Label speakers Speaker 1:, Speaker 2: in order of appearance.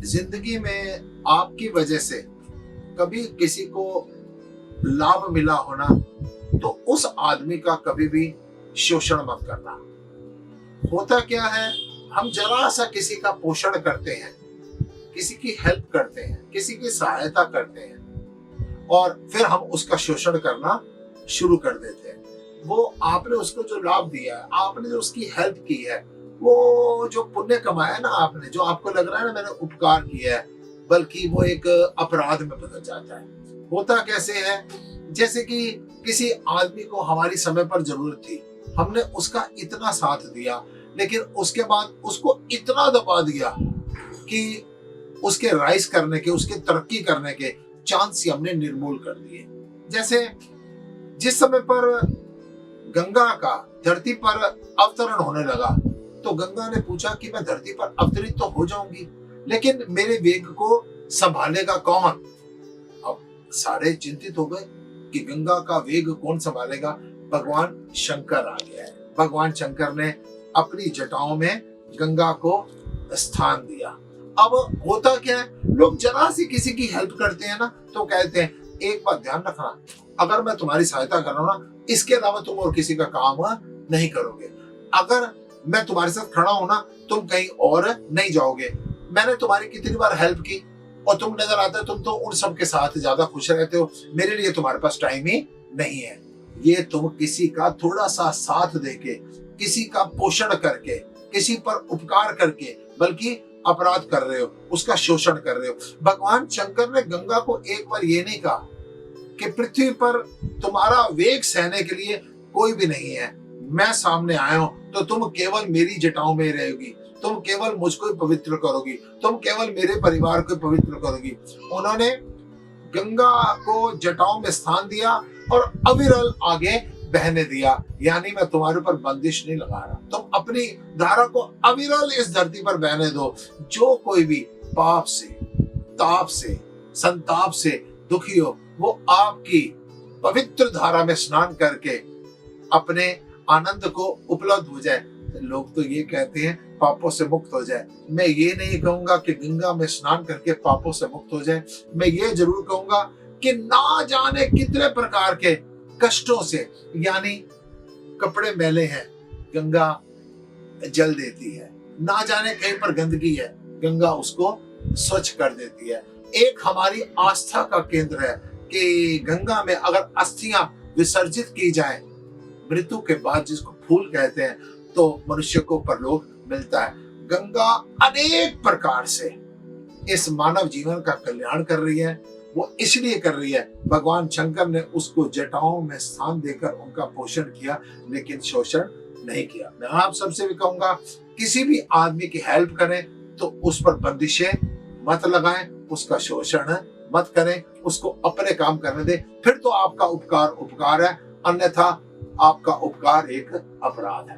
Speaker 1: जिंदगी में आपकी वजह से कभी किसी को लाभ मिला होना, तो उस आदमी का कभी भी शोषण मत करना। होता क्या है, हम जरा सा किसी का पोषण करते हैं, किसी की हेल्प करते हैं, किसी की सहायता करते हैं और फिर हम उसका शोषण करना शुरू कर देते हैं। वो आपने उसको जो लाभ दिया है, आपने जो उसकी हेल्प की है, वो जो पुण्य कमाया ना आपने, जो आपको लग रहा है ना मैंने उपकार किया है, बल्कि वो एक अपराध में बदल जाता है। होता कैसे है, जैसे कि किसी आदमी को हमारी समय पर जरूरत थी, हमने उसका इतना साथ दिया, लेकिन उसके बाद उसको इतना दबा दिया कि उसके राइज करने के, उसके तरक्की करने के चांस ही हमने निर्मूल कर दिए। जैसे जिस समय पर गंगा का धरती पर अवतरण होने लगा, तो गंगा ने पूछा कि मैं धरती पर अवतरित तो हो जाऊंगी, लेकिन मेरे वेग को संभालेगा कौन? अब सारे चिंतित हो गए कि गंगा का वेग कौन संभालेगा। भगवान शंकर आ गया है। भगवान शंकर ने अपनी जटाओं में गंगा को स्थान दिया। अब होता क्या है, लोग जरा सी किसी की हेल्प करते हैं ना, तो कहते हैं एक बात ध्यान रखना, अगर मैं तुम्हारी सहायता कर रहा हूं ना, इसके अलावा तुम और किसी का काम नहीं करोगे। अगर मैं तुम्हारे साथ खड़ा हूं ना, तुम कहीं और नहीं जाओगे। मैंने तुम्हारी कितनी बार हेल्प की और तुम नजर आता है, तुम तो उन सब के साथ ज्यादा खुश रहते हो, मेरे लिए तुम्हारे पास टाइम ही नहीं है। ये तुम किसी का थोड़ा सा साथ देके, किसी का पोषण करके, किसी पर उपकार करके बल्कि अपराध कर रहे हो, उसका शोषण कर रहे हो। भगवान शंकर ने गंगा को एक बार ये नहीं कहा कि पृथ्वी पर तुम्हारा वेग सहने के लिए कोई भी नहीं है, मैं सामने आया हूं तो तुम केवल मेरी जटाओं में रहोगी, तुम केवल मुझको ही पवित्र करोगी, तुम केवल मेरे परिवार को पवित्र करोगी। उन्होंने गंगा को जटाओं में स्थान दिया और अविरल आगे बहने दिया। यानी मैं तुम्हारे ऊपर बंदिश नहीं लगा रहा, तुम अपनी धारा को अविरल इस धरती पर बहने दो। जो कोई भी पाप से, ताप से, संताप से दुखी हो, वो आपकी पवित्र धारा में स्नान करके अपने आनंद को उपलब्ध हो जाए। लोग तो ये कहते हैं पापों से मुक्त हो जाए। मैं ये नहीं कहूंगा कि गंगा में स्नान करके पापों से मुक्त हो जाए। मैं ये जरूर कहूंगा कि ना जाने कितने प्रकार के कष्टों से, यानी कपड़े मैले हैं, गंगा जल देती है। ना जाने कहीं पर गंदगी है, गंगा उसको स्वच्छ कर देती है। एक हमारी आस्था का केंद्र है कि गंगा में अगर अस्थियां विसर्जित की जाए, मृत्यु के बाद जिसको फूल कहते हैं, तो मनुष्य को परलोक मिलता है। गंगा अनेक प्रकार से इस मानव जीवन का कल्याण कर रही है। वो इसलिए कर रही है, भगवान शंकर ने उसको जटाओं में स्थान देकर उनका पोषण किया, लेकिन शोषण नहीं किया। मैं आप सबसे भी कहूंगा, किसी भी आदमी की हेल्प करें तो उस पर बंदिशें मत लगाएं, उसका शोषण मत करें, उसको अपने काम करने दें। फिर तो आपका उपकार उपकार है, अन्यथा आपका उपकार एक अपराध है।